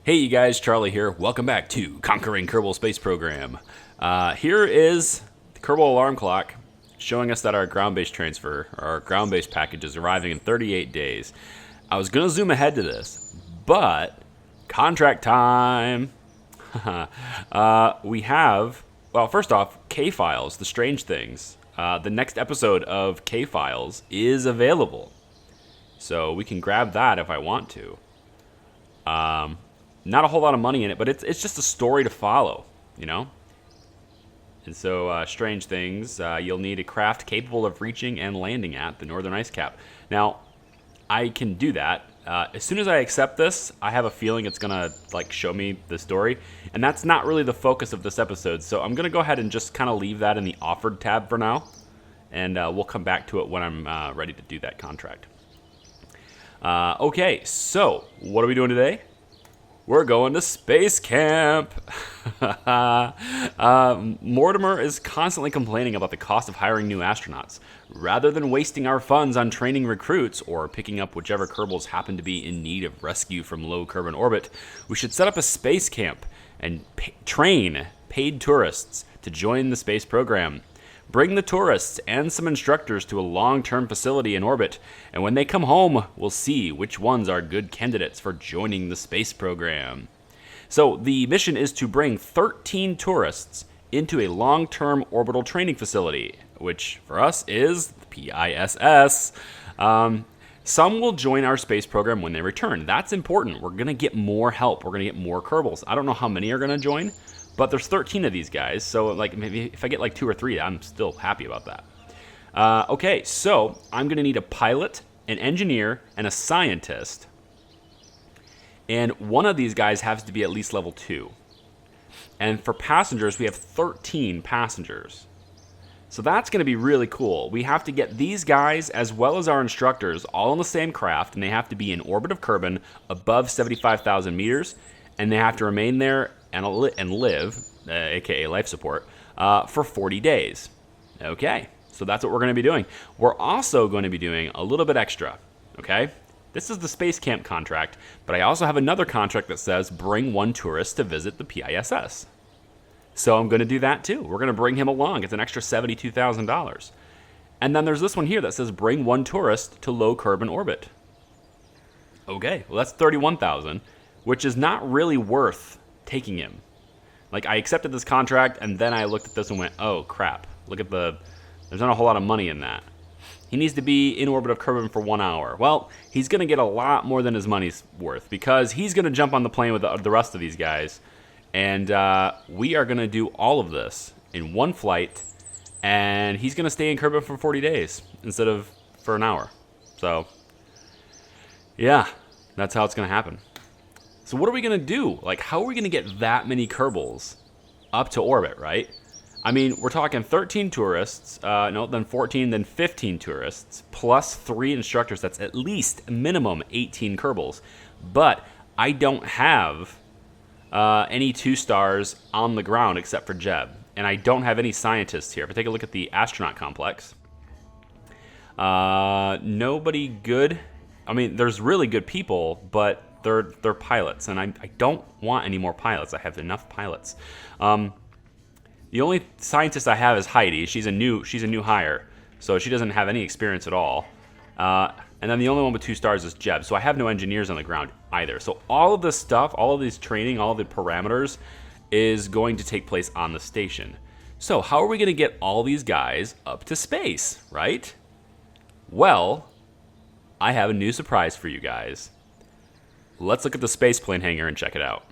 Hey you guys, Charlie here. Welcome back to Conquering Kerbal Space Program. Here is the Kerbal alarm clock showing us that our ground-based transfer, our ground-based package is arriving in 38 days. I was going to zoom ahead to this, but contract time. We have, well, first off, K-Files, The Strange Things. The next episode of K-Files is available. So we can grab that if I want to. Not a whole lot of money in it, but it's just a story to follow, you know? And so, Strange Things, you'll need a craft capable of reaching and landing at the northern ice cap. Now, I can do that. As soon as I accept this, I have a feeling it's gonna, show me the story. And that's not really the focus of this episode, so I'm gonna go ahead and just kind of leave that in the Offered tab for now. And we'll come back to it when I'm ready to do that contract. Okay, so, what are we doing today? We're going to space camp. Mortimer is constantly complaining about the cost of hiring new astronauts. Rather than wasting our funds on training recruits or picking up whichever Kerbals happen to be in need of rescue from Low Kerbin Orbit, we should set up a space camp and train paid tourists to join the space program. Bring the tourists and some instructors to a long-term facility in orbit, and when they come home, we'll see which ones are good candidates for joining the space program. So the mission is to bring 13 tourists into a long-term orbital training facility, which for us is the PISS. Some will join our space program when they return. That's important. We're going to get more help. We're going to get more Kerbals. I don't know how many are going to join, but there's 13 of these guys, so maybe if I get 2 or 3, I'm still happy about that. Okay, so I'm going to need a pilot, an engineer, and a scientist. And one of these guys has to be at least level 2. And for passengers, we have 13 passengers. So that's going to be really cool. We have to get these guys, as well as our instructors, all on the same craft, and they have to be in orbit of Kerbin above 75,000 meters, and they have to remain there and live, aka life support, for 40 days. Okay, so that's what we're going to be doing. We're also going to be doing a little bit extra, okay? This is the space camp contract, but I also have another contract that says bring one tourist to visit the PISS. So I'm going to do that too. We're going to bring him along. It's an extra $72,000. And then there's this one here that says bring one tourist to Low Kerbin Orbit. Okay, well that's $31,000, which is not really worth taking him. I accepted this contract, and then I looked at this and went, oh crap, there's not a whole lot of money in that. He needs to be in orbit of Kerbin for 1 hour. Well, he's going to get a lot more than his money's worth, because he's going to jump on the plane with the rest of these guys, and we are going to do all of this in one flight, and he's going to stay in Kerbin for 40 days instead of for an hour. So, yeah, that's how it's going to happen. So what are we going to do? How are we going to get that many Kerbals up to orbit, right? I mean, we're talking 13 tourists, then 14, then 15 tourists, plus 3 instructors. That's at least minimum 18 Kerbals. But I don't have any 2-stars on the ground except for Jeb. And I don't have any scientists here. If I take a look at the astronaut complex, nobody good. I mean, there's really good people, but they're pilots, and I don't want any more pilots. I have enough pilots. The only scientist I have is Heidi. She's a new hire, so she doesn't have any experience at all. And then the only one with 2 stars is Jeb. So I have no engineers on the ground either. So all of this stuff, all of this training, all of the parameters is going to take place on the station. So how are we going to get all these guys up to space, right? Well, I have a new surprise for you guys. Let's look at the spaceplane hangar and check it out.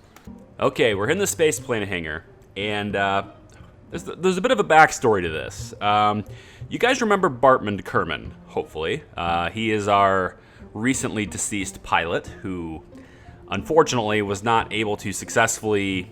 Okay, we're in the spaceplane hangar, and there's a bit of a backstory to this. You guys remember Bartman Kerman, hopefully. He is our recently deceased pilot who, unfortunately, was not able to successfully,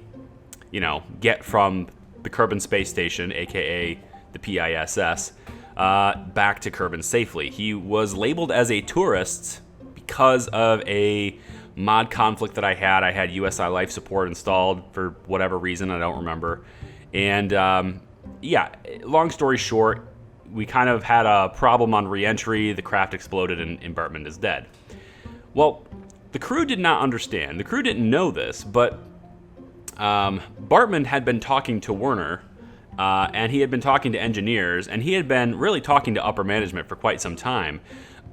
get from the Kerbin space station, aka the PISS, back to Kerbin safely. He was labeled as a tourist because of a mod conflict that I had USI life support installed for whatever reason, I don't remember. And long story short, we kind of had a problem on re-entry, the craft exploded, and Bartman is dead. Well, the crew did not understand. The crew didn't know this, but Bartman had been talking to Werner, and he had been talking to engineers, and he had been really talking to upper management for quite some time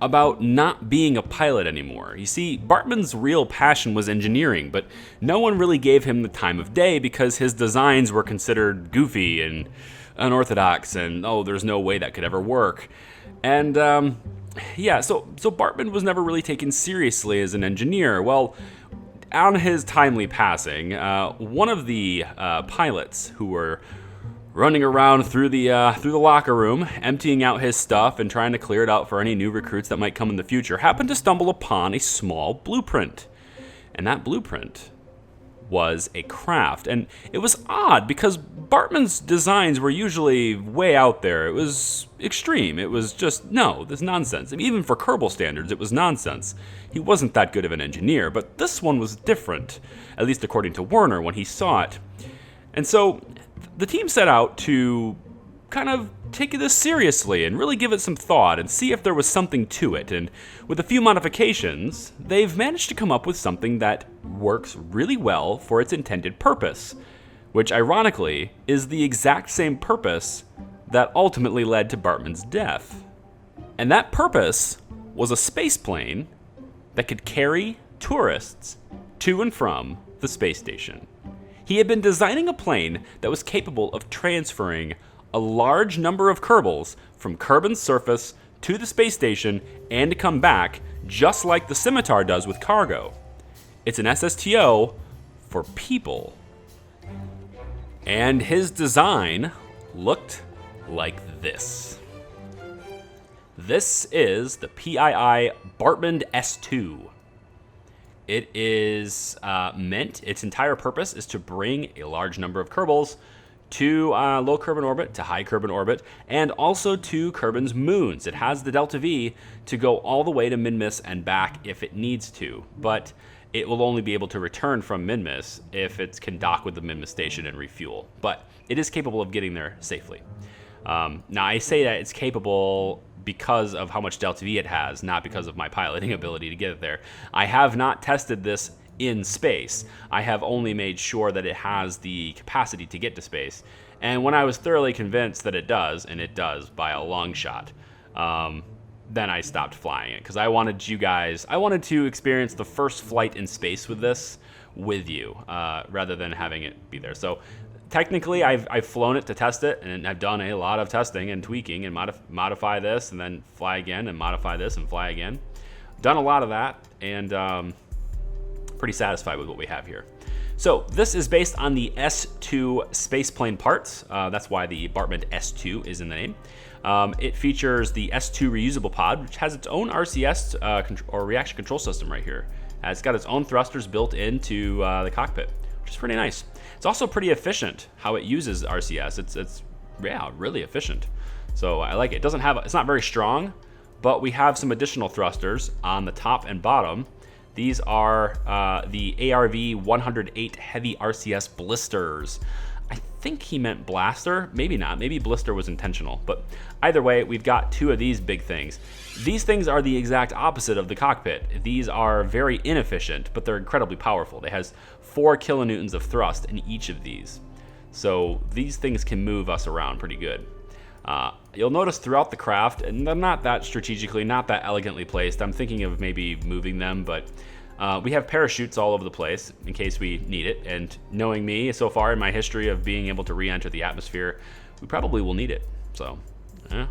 about not being a pilot anymore. You see, Bartman's real passion was engineering, but no one really gave him the time of day because his designs were considered goofy and unorthodox, and there's no way that could ever work. And so Bartman was never really taken seriously as an engineer. Well, on his timely passing, one of the pilots who were running around through the locker room, emptying out his stuff and trying to clear it out for any new recruits that might come in the future, happened to stumble upon a small blueprint. And that blueprint was a craft. And it was odd because Bartman's designs were usually way out there. It was extreme. It was just, this nonsense. I mean, even for Kerbal standards, it was nonsense. He wasn't that good of an engineer, but this one was different, at least according to Werner when he saw it. And so the team set out to kind of take this seriously and really give it some thought and see if there was something to it. And with a few modifications, they've managed to come up with something that works really well for its intended purpose, which ironically is the exact same purpose that ultimately led to Bartman's death. And that purpose was a space plane that could carry tourists to and from the space station. He had been designing a plane that was capable of transferring a large number of Kerbals from Kerbin's surface to the space station and to come back, just like the Scimitar does with cargo. It's an SSTO for people. And his design looked like this. This is the PII Bartman S2. It is its entire purpose is to bring a large number of Kerbals to Low Kerbin Orbit, to High Kerbin Orbit, and also to Kerbin's moons. It has the Delta V to go all the way to Minmus and back if it needs to, but it will only be able to return from Minmus if it can dock with the Minmus station and refuel. But it is capable of getting there safely. Now, I say that it's capable because of how much Delta V it has, not because of my piloting ability to get it there. I have not tested this in space. I have only made sure that it has the capacity to get to space. And when I was thoroughly convinced that it does, and it does by a long shot, then I stopped flying it because I wanted to experience the first flight in space with this with you, rather than having it be there. So technically, I've flown it to test it, and I've done a lot of testing and tweaking and modify this and then fly again and modify this and fly again. Done a lot of that, and pretty satisfied with what we have here. So this is based on the S2 spaceplane parts. That's why the Bartman S2 is in the name. It features the S2 reusable pod, which has its own RCS or reaction control system right here. It's got its own thrusters built into the cockpit, which is pretty nice. It's also pretty efficient how it uses RCS. It's really efficient. So I like it. It's not very strong, but we have some additional thrusters on the top and bottom. These are the ARV 108 heavy RCS blisters. I think he meant blaster, maybe not, maybe blister was intentional, but either way, we've got two of these big things. These things are the exact opposite of the cockpit. These are very inefficient, but they're incredibly powerful. They has 4 kilonewtons of thrust in each of these. So these things can move us around pretty good. You'll notice throughout the craft, and they're not that strategically, not that elegantly placed. I'm thinking of maybe moving them, but we have parachutes all over the place in case we need it. And knowing me so far in my history of being able to re-enter the atmosphere, we probably will need it. So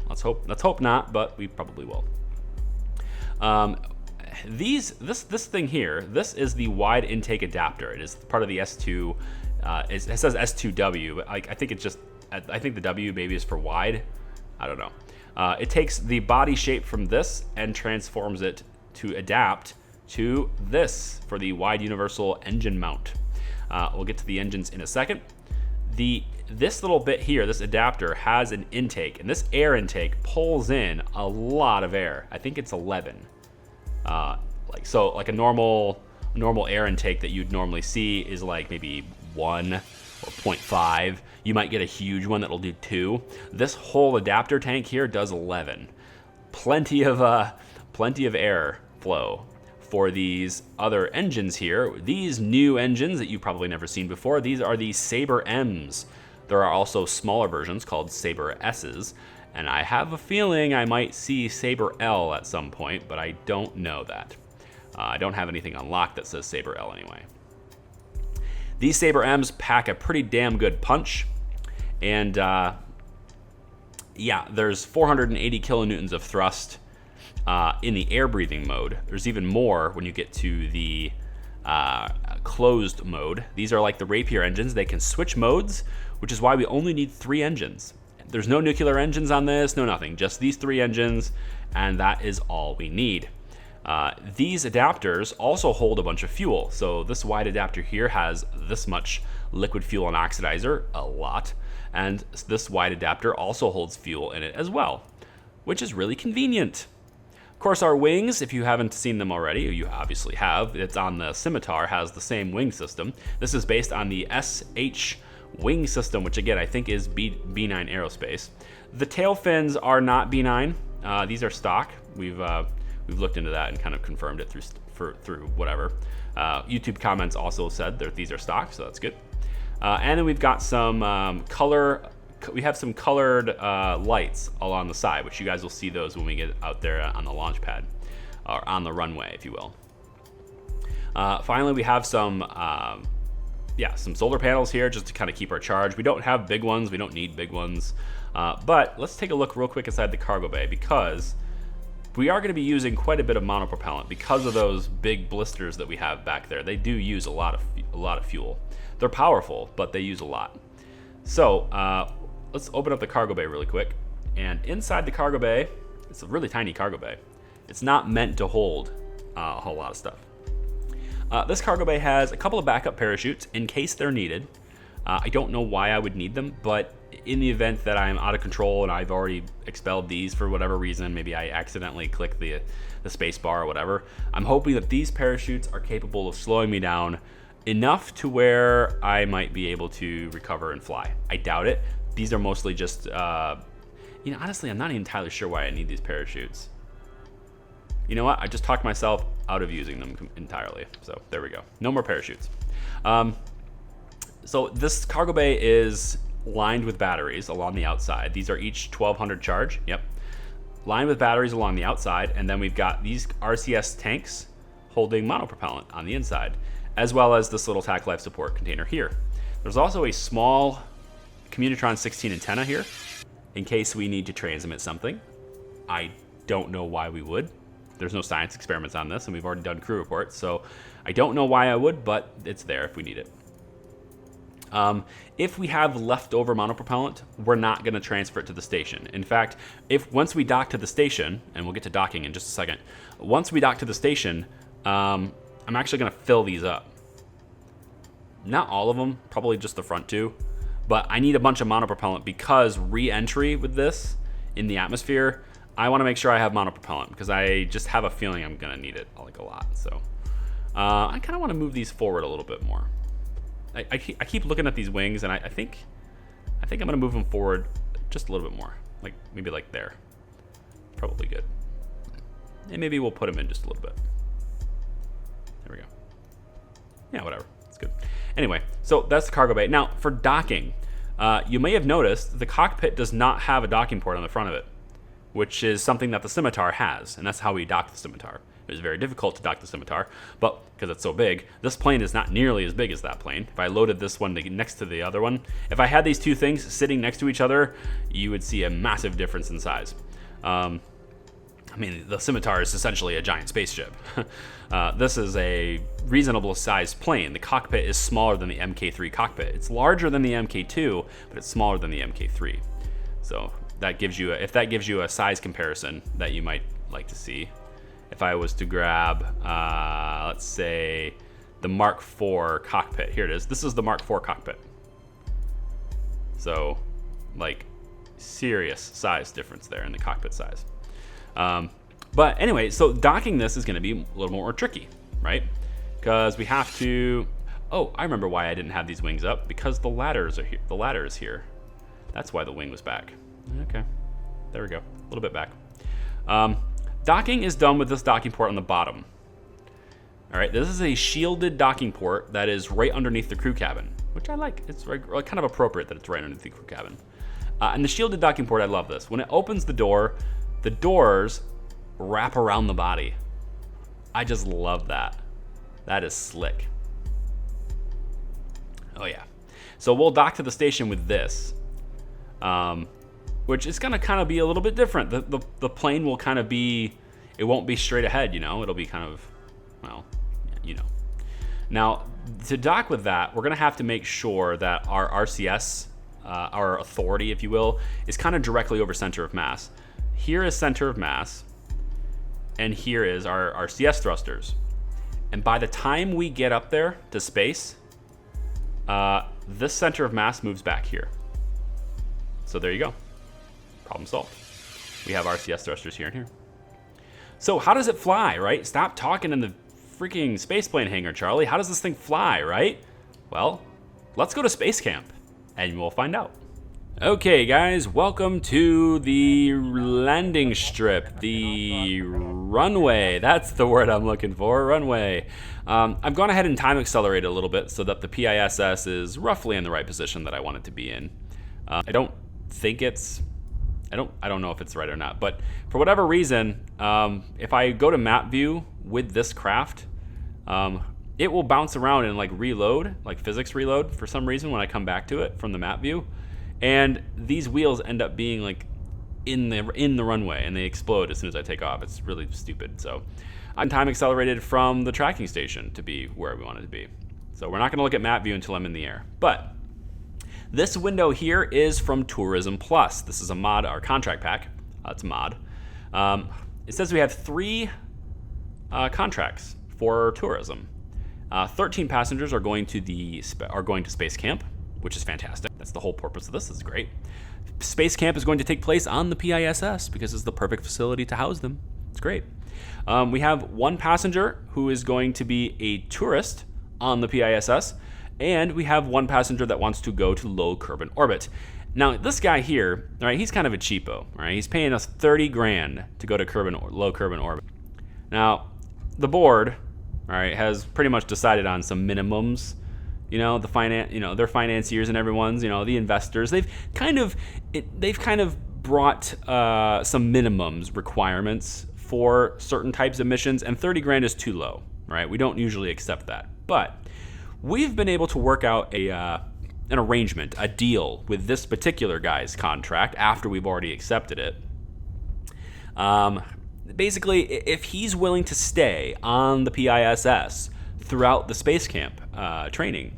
let's hope not, but we probably will. This thing here, this is the wide intake adapter. It is part of the S2. It says S2W, but I think the W maybe is for wide. I don't know. It takes the body shape from this and transforms it to adapt to this for the wide universal engine mount. We'll get to the engines in a second. This little bit here, this adapter, has an intake, and this air intake pulls in a lot of air. I think it's 11. Like a normal air intake that you'd normally see is like maybe 1 or 0.5. You might get a huge one that'll do 2. This whole adapter tank here does 11. Plenty of air flow for these other engines here. These new engines that you've probably never seen before, these are the Sabre M's. There are also smaller versions called Sabre S's, and I have a feeling I might see Sabre L at some point, but I don't know that. I don't have anything unlocked that says Sabre L anyway. These Sabre M's pack a pretty damn good punch, and yeah, there's 480 kilonewtons of thrust in the air breathing mode. There's even more when you get to the closed mode. These are like the Rapier engines. They can switch modes, which is why we only need 3 engines. There's no nuclear engines on this, no nothing, just these 3 engines, and that is all we need. These adapters also hold a bunch of fuel. So this wide adapter here has this much liquid fuel and oxidizer, a lot, and this wide adapter also holds fuel in it as well, which is really convenient. Of course, our wings, if you haven't seen them already, you obviously have, it's on the Scimitar, has the same wing system. This is based on the SH wing system, which again, I think is B9 Aerospace. The tail fins are not B9. These are stock. We've looked into that and kind of confirmed it through whatever. YouTube comments also said that these are stock, so that's good. And then we've got some we have some colored lights along the side, which you guys will see those when we get out there on the launch pad, or on the runway, if you will. Finally, we have some solar panels here just to kind of keep our charge. We don't have big ones. We don't need big ones. But let's take a look real quick inside the cargo bay, because we are going to be using quite a bit of monopropellant because of those big blisters that we have back there. They do use a lot of fuel. They're powerful, but they use a lot. So let's open up the cargo bay really quick. And inside the cargo bay, it's a really tiny cargo bay. It's not meant to hold a whole lot of stuff. This cargo bay has a couple of backup parachutes in case they're needed. I don't know why I would need them, but in the event that I'm out of control and I've already expelled these for whatever reason, maybe I accidentally click the space bar or whatever, I'm hoping that these parachutes are capable of slowing me down enough to where I might be able to recover and fly. I doubt it. These are mostly just, honestly, I'm not even entirely sure why I need these parachutes. You know what? I just talked myself out of using them entirely. So there we go. No more parachutes. So this cargo bay is lined with batteries along the outside. These are each 1200 charge. Yep. Lined with batteries along the outside. And then we've got these RCS tanks holding monopropellant on the inside, as well as this little TAC life support container here. There's also a small Communitron 16 antenna here in case we need to transmit something. I don't know why we would. There's no science experiments on this, and we've already done crew reports, so I don't know why I would, but it's there if we need it. If we have leftover monopropellant, we're not going to transfer it to the station. In fact, once we dock to the station, and we'll get to docking in just a second, once we dock to the station, I'm actually going to fill these up. Not all of them, probably just the front 2, but I need a bunch of monopropellant because re-entry with this in the atmosphere, I want to make sure I have monopropellant because I just have a feeling I'm going to need it like a lot. So I kind of want to move these forward a little bit more. I keep looking at these wings, and I think I'm going to move them forward just a little bit more, like maybe like there. Probably good. And maybe we'll put them in just a little bit. There we go. Yeah, whatever. It's good. Anyway, so that's the cargo bay. Now, for docking, you may have noticed the cockpit does not have a docking port on the front of it, which is something that the Scimitar has, and that's how we dock the Scimitar. It was very difficult to dock the Scimitar, but because it's so big, this plane is not nearly as big as that plane. If I loaded this one next to the other one, if I had these two things sitting next to each other, you would see a massive difference in size. I mean, the Scimitar is essentially a giant spaceship. This is a reasonable sized plane. The cockpit is smaller than the Mk3 cockpit. It's larger than the Mk2, but it's smaller than the Mk3. So that gives you if that gives you a size comparison that you might like to see. If I was to grab, let's say, the Mark IV cockpit. Here it is. This is the Mark IV cockpit. So, like, serious size difference there in the cockpit size. But anyway, so docking this is going to be a little more tricky, right? Because we have to... Oh, I remember why I didn't have these wings up. Because the ladders are here. The ladder is here. That's why the wing was back. Okay. There we go. A little bit back. Docking is done with this docking port on the bottom. All right, this is a shielded docking port that is right underneath the crew cabin, which I like. It's kind of appropriate that it's right underneath the crew cabin. And the shielded docking port, I love this. When it opens the doors wrap around the body. I just love that. That is slick. Oh yeah. So we'll dock to the station with this, which is gonna kind of be a little bit different. The plane will kind of be, it won't be straight ahead, you know, it'll be kind of, well, you know. Now, to dock with that, we're gonna have to make sure that our RCS, our authority, if you will, is kind of directly over center of mass. Here is center of mass, and here is our RCS thrusters. And by the time we get up there to space, this center of mass moves back here. So there you go. Problem solved. We have RCS thrusters here and here. So how does it fly, right? Stop talking in the freaking spaceplane hangar, Charlie. How does this thing fly, right? Well, let's go to space camp and we'll find out. Okay, guys, welcome to the landing strip, the runway. That's the word I'm looking for, runway. I've gone ahead and time accelerated a little bit so that the PISS is roughly in the right position that I want it to be in. I don't know if it's right or not, but for whatever reason, if I go to map view with this craft, it will bounce around and like reload, like physics reload for some reason when I come back to it from the map view. And these wheels end up being like in the runway and they explode as soon as I take off. It's really stupid. So I'm time accelerated from the tracking station to be where we want it to be. So we're not gonna look at map view until I'm in the air. But this window here is from Tourism Plus. This is a mod, our contract pack. It's a mod. It says we have 3 contracts for tourism. 13 passengers are going to Space Camp, which is fantastic. That's the whole purpose of this. This is great. Space Camp is going to take place on the PISS because it's the perfect facility to house them. It's great. We have 1 passenger who is going to be a tourist on the PISS, and we have 1 passenger that wants to go to Low Kerbin Orbit. Now, this guy here, all right, he's kind of a cheapo, all right? He's paying us 30 grand to go to Low Kerbin Orbit. Now, the board, all right, has pretty much decided on some minimums. You know, their financiers and everyone's, you know, the investors, they've kind of brought some minimums requirements for certain types of missions, and 30 grand is too low, right? We don't usually accept that, but we've been able to work out an arrangement, a deal with this particular guy's contract after we've already accepted it. Basically, if he's willing to stay on the PISS throughout the space camp training,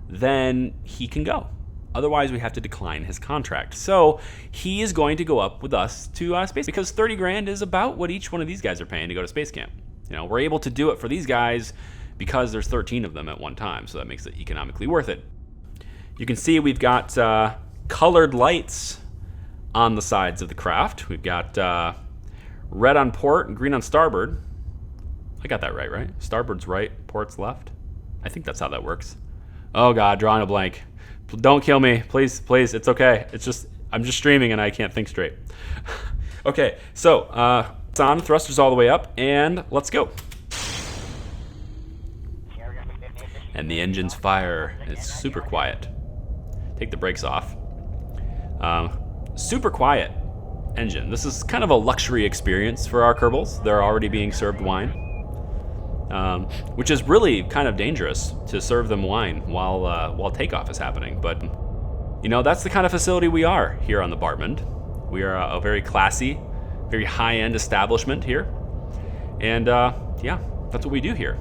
then he can go. Otherwise, we have to decline his contract. So he is going to go up with us to space, because 30 grand is about what each one of these guys are paying to go to space camp. You know, we're able to do it for these guys because there's 13 of them at one time, so that makes it economically worth it. You can see we've got colored lights on the sides of the craft. We've got red on port and green on starboard. I got that right? Starboard's right, port's left. I think that's how that works. Oh God, drawing a blank. Don't kill me, please, it's okay. I'm just streaming and I can't think straight. Okay, so it's on, thrusters all the way up, and let's go. And the engines fire. It's super quiet. Take the brakes off. Super quiet engine. This is kind of a luxury experience for our Kerbals. They're already being served wine, which is really kind of dangerous to serve them wine while takeoff is happening. But you know, that's the kind of facility we are here on the Bartmond. We are a very classy, very high-end establishment here, and yeah, that's what we do here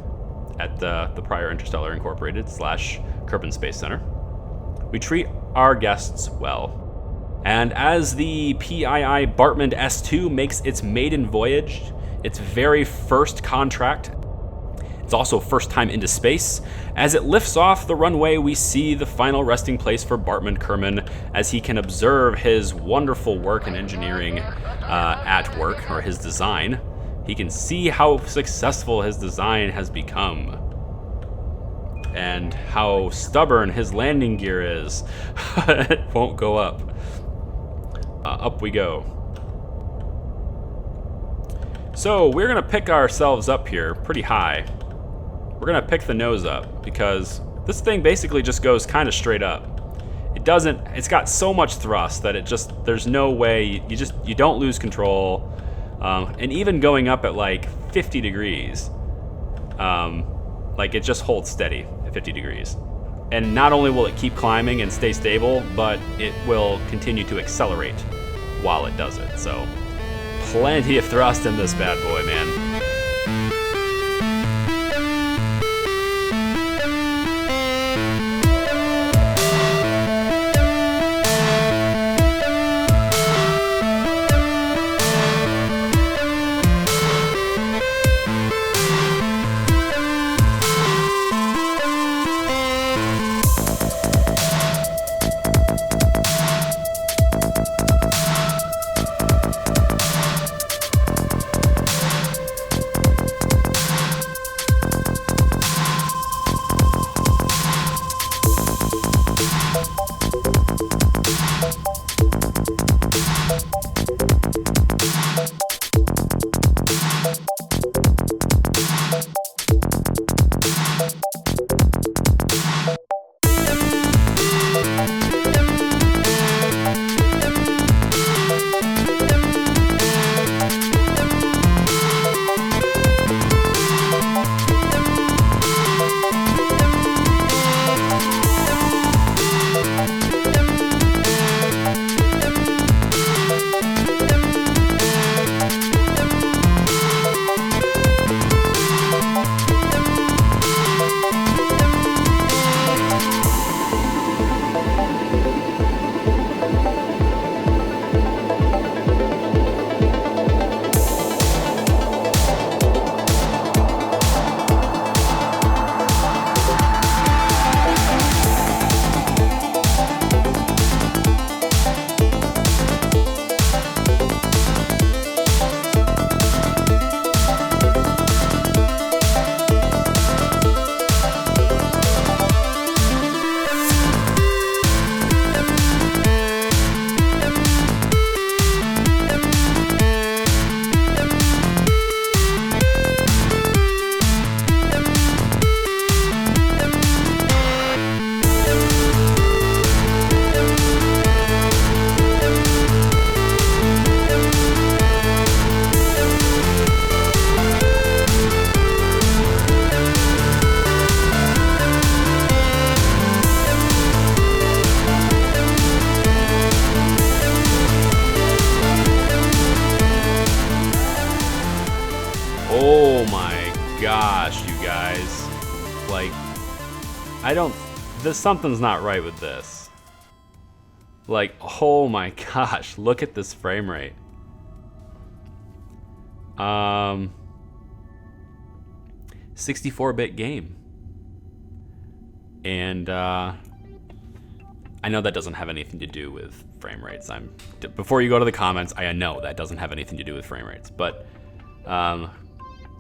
at the Pryor Interstellar Incorporated / Kerbin Space Center. We treat our guests well. And as the PII Bartmond S2 makes its maiden voyage, its very first contract, it's also first time into space. As it lifts off the runway, we see the final resting place for Bartmond Kerman as he can observe his wonderful work in engineering at work, or his design. He can see how successful his design has become and how stubborn his landing gear is. It won't go up. Up we go. So we're gonna pick ourselves up here pretty high. we're gonna pick the nose up because this thing basically just goes kind of straight up. It's got so much thrust that there's no way, you don't lose control. And even going up at like 50 degrees, like it just holds steady at 50 degrees. And not only will it keep climbing and stay stable, but it will continue to accelerate while it does it. So plenty of thrust in this bad boy, man. Oh my gosh, you guys. Like, something's not right with this. Like, oh my gosh, look at this frame rate. 64-bit game. And I know that doesn't have anything to do with frame rates. Before you go to the comments, I know that doesn't have anything to do with frame rates, but I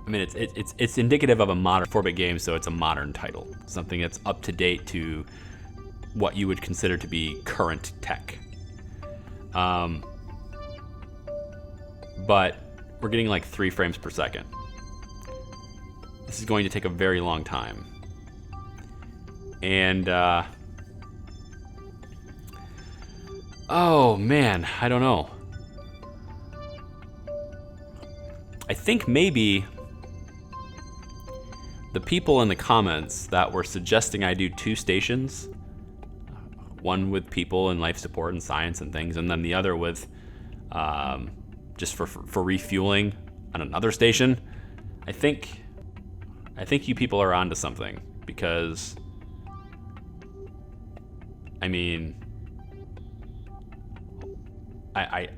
mean, it's indicative of a modern 4-bit game, so it's a modern title, something that's up to date to what you would consider to be current tech. But we're getting like 3 frames per second. This is going to take a very long time. And oh man, I don't know. I think maybe the people in the comments that were suggesting I do 2 stations, one with people in life support and science and things, and then the other with just for refueling on another station, I think you people are onto something, because I mean, I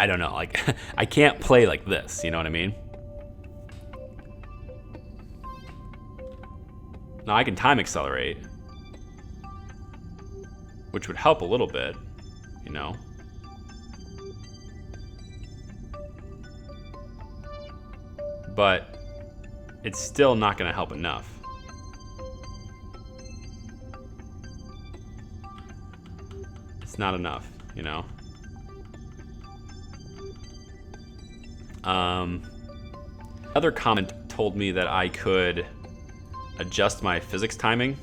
don't know, like I can't play like this, you know what I mean? Now I can time accelerate, which would help a little bit, you know? But it's still not gonna help enough. It's not enough, you know? Another comment told me that I could adjust my physics timing,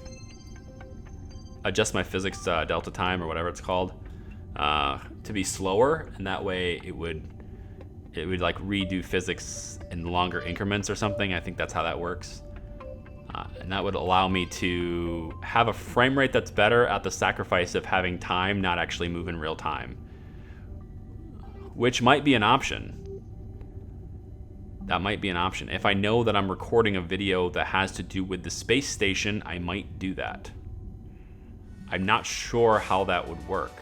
adjust my physics delta time or whatever it's called, to be slower, and that way it would like redo physics in longer increments or something. I think that's how that works. And that would allow me to have a frame rate that's better at the sacrifice of having time not actually move in real time, which might be an option. That might be an option. If I know that I'm recording a video that has to do with the space station, I might do that. I'm not sure how that would work.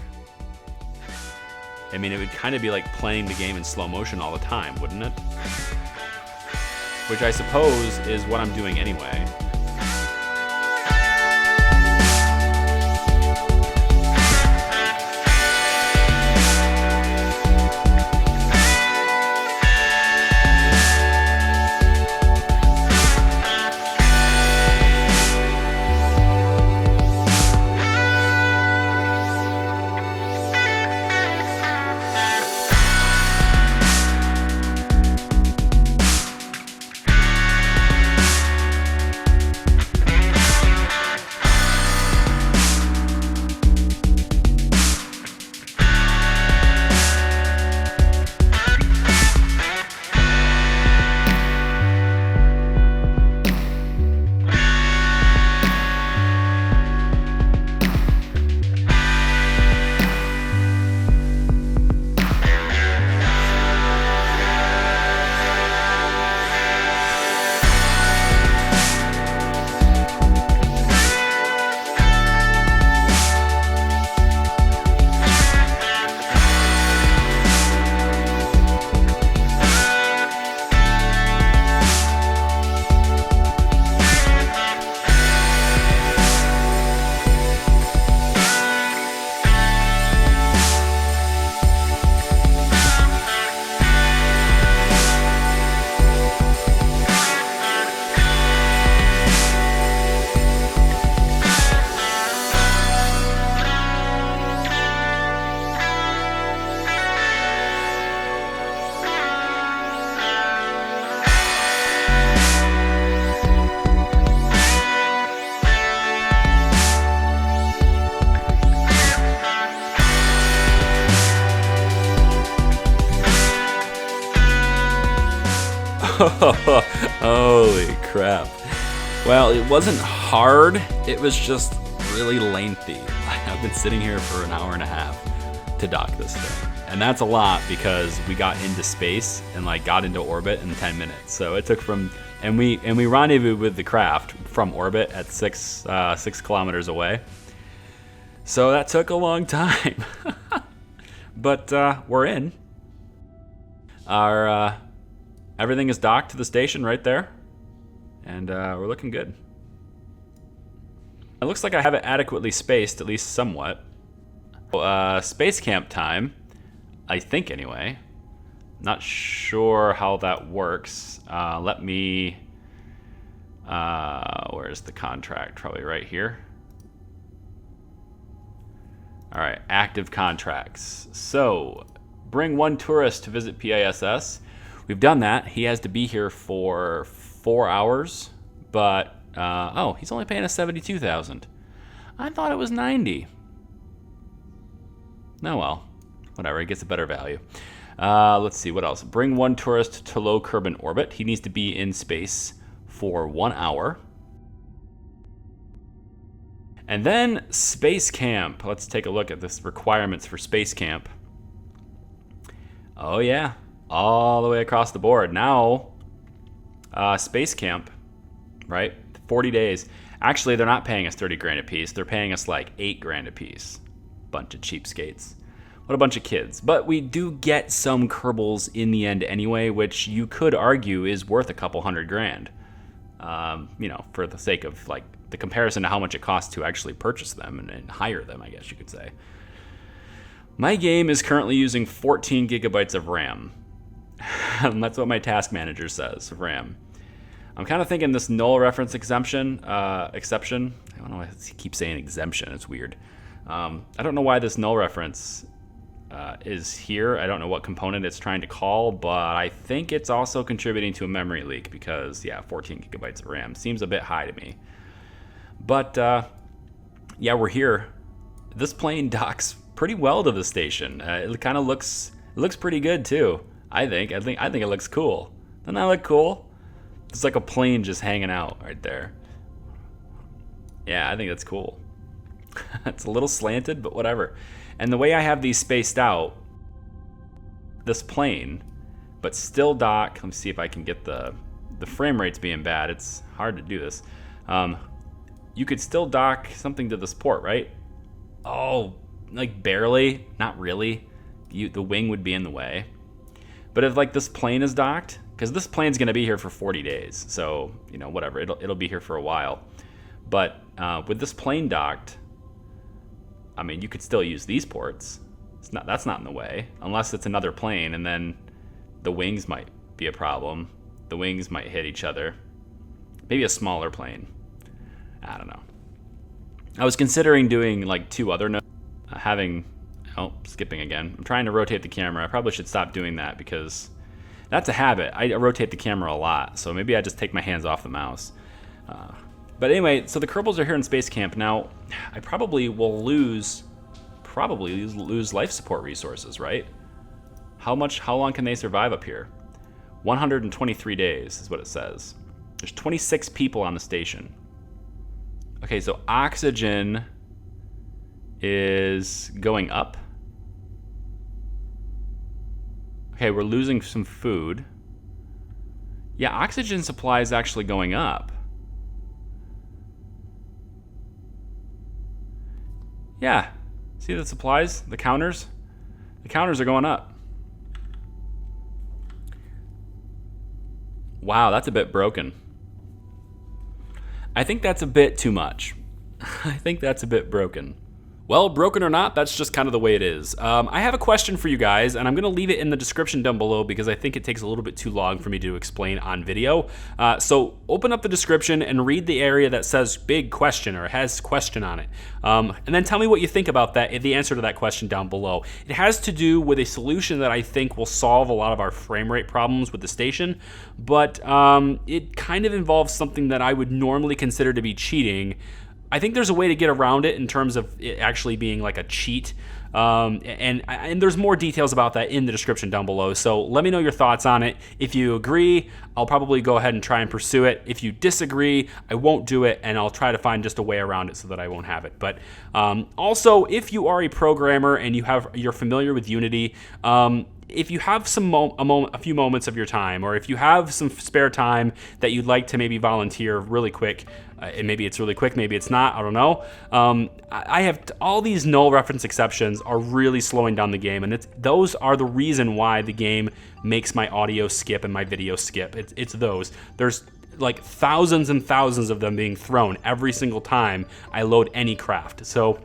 I mean, it would kind of be like playing the game in slow motion all the time, wouldn't it? Which I suppose is what I'm doing anyway. Holy crap. Well, it wasn't hard, it was just really lengthy. I've been sitting here for an hour and a half to dock this thing. And that's a lot because we got into space and like got into orbit in 10 minutes. So it took and we rendezvoused with the craft from orbit at 6 kilometers away. So that took a long time. But we're in. Our everything is docked to the station right there, and we're looking good. It looks like I have it adequately spaced, at least somewhat. Space camp time, I think anyway. Not sure how that works. Let me, where's the contract? Probably right here. All right, active contracts. So, bring one tourist to visit PISS. We've done that. He has to be here for 4 hours, but oh, he's only paying us $72,000. I thought it was $90. Oh well, whatever. He gets a better value. Let's see what else. Bring one tourist to Low Kerbin Orbit. He needs to be in space for 1 hour. And then space camp. Let's take a look at this requirements for space camp. Oh yeah. All the way across the board. Now, space camp, right? 40 days. Actually, they're not paying us 30 grand a piece. They're paying us like 8 grand a piece. Bunch of cheapskates. What a bunch of kids. But we do get some Kerbals in the end anyway, which you could argue is worth a couple $100 grand. You know, for the sake of like the comparison to how much it costs to actually purchase them and hire them, I guess you could say. My game is currently using 14 gigabytes of RAM. That's what my task manager says, RAM. I'm kind of thinking this null reference exception. I don't know why I keep saying exemption. It's weird. I don't know why this null reference is here. I don't know what component it's trying to call, but I think it's also contributing to a memory leak because, yeah, 14 gigabytes of RAM seems a bit high to me. But yeah, we're here. This plane docks pretty well to the station. It kind of looks pretty good too. I think it looks cool. Doesn't that look cool? It's like a plane just hanging out right there. Yeah, I think that's cool. It's a little slanted, but whatever. And the way I have these spaced out, this plane, but still dock. Let me see if I can get the frame rates being bad. It's hard to do this. You could still dock something to this port, right? Oh, like barely, not really. The wing would be in the way. But if like this plane is docked, because this plane's gonna be here for 40 days, so you know whatever, it'll be here for a while. But with this plane docked, I mean, you could still use these ports. That's not in the way, unless it's another plane, and then the wings might be a problem. The wings might hit each other. Maybe a smaller plane. I don't know. I was considering doing like 2 other nodes. Skipping again. I'm trying to rotate the camera. I probably should stop doing that because that's a habit. I rotate the camera a lot, so maybe I just take my hands off the mouse. But anyway, so the Kerbals are here in Space Camp. Now, I probably will lose life support resources, right? How long can they survive up here? 123 days is what it says. There's 26 people on the station. Okay, so oxygen is going up. Okay, we're losing some food. Yeah, oxygen supply is actually going up. Yeah, see the supplies, the counters? The counters are going up. Wow, that's a bit broken. I think that's a bit too much. I think that's a bit broken. Well, broken or not, that's just kind of the way it is. I have a question for you guys, and I'm going to leave it in the description down below because I think it takes a little bit too long for me to explain on video. So open up the description and read the area that says big question or has question on it. And then tell me what you think about that, the answer to that question down below. It has to do with a solution that I think will solve a lot of our frame rate problems with the station, but it kind of involves something that I would normally consider to be cheating. I think there's a way to get around it in terms of it actually being like a cheat. And there's more details about that in the description down below. So let me know your thoughts on it. If you agree, I'll probably go ahead and try and pursue it. If you disagree, I won't do it, and I'll try to find just a way around it so that I won't have it. But also, if you are a programmer and you're familiar with Unity, if you have a few moments of your time, or if you have some spare time that you'd like to maybe volunteer really quick, and maybe it's really quick, maybe it's not, I don't know. I have all these null reference exceptions are really slowing down the game, and those are the reason why the game makes my audio skip and my video skip. It's those. There's like thousands and thousands of them being thrown every single time I load any craft. So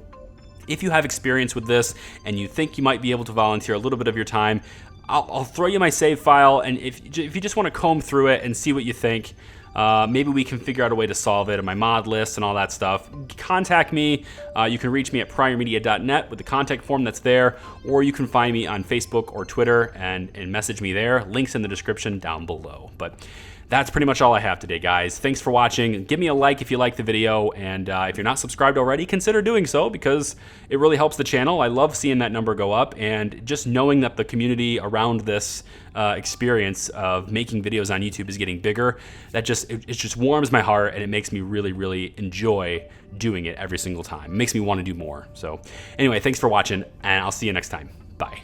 if you have experience with this and you think you might be able to volunteer a little bit of your time, I'll throw you my save file, and if you just want to comb through it and see what you think, maybe we can figure out a way to solve it in my mod list and all that stuff. Contact me. You can reach me at pryormedia.net with the contact form that's there, or you can find me on Facebook or Twitter and message me there. Links in the description down below. But that's pretty much all I have today, guys. Thanks for watching. Give me a like if you like the video, and if you're not subscribed already, consider doing so because it really helps the channel. I love seeing that number go up, and just knowing that the community around this experience of making videos on YouTube is getting bigger, it just warms my heart, and it makes me really, really enjoy doing it every single time. It makes me want to do more. So anyway, thanks for watching, and I'll see you next time. Bye.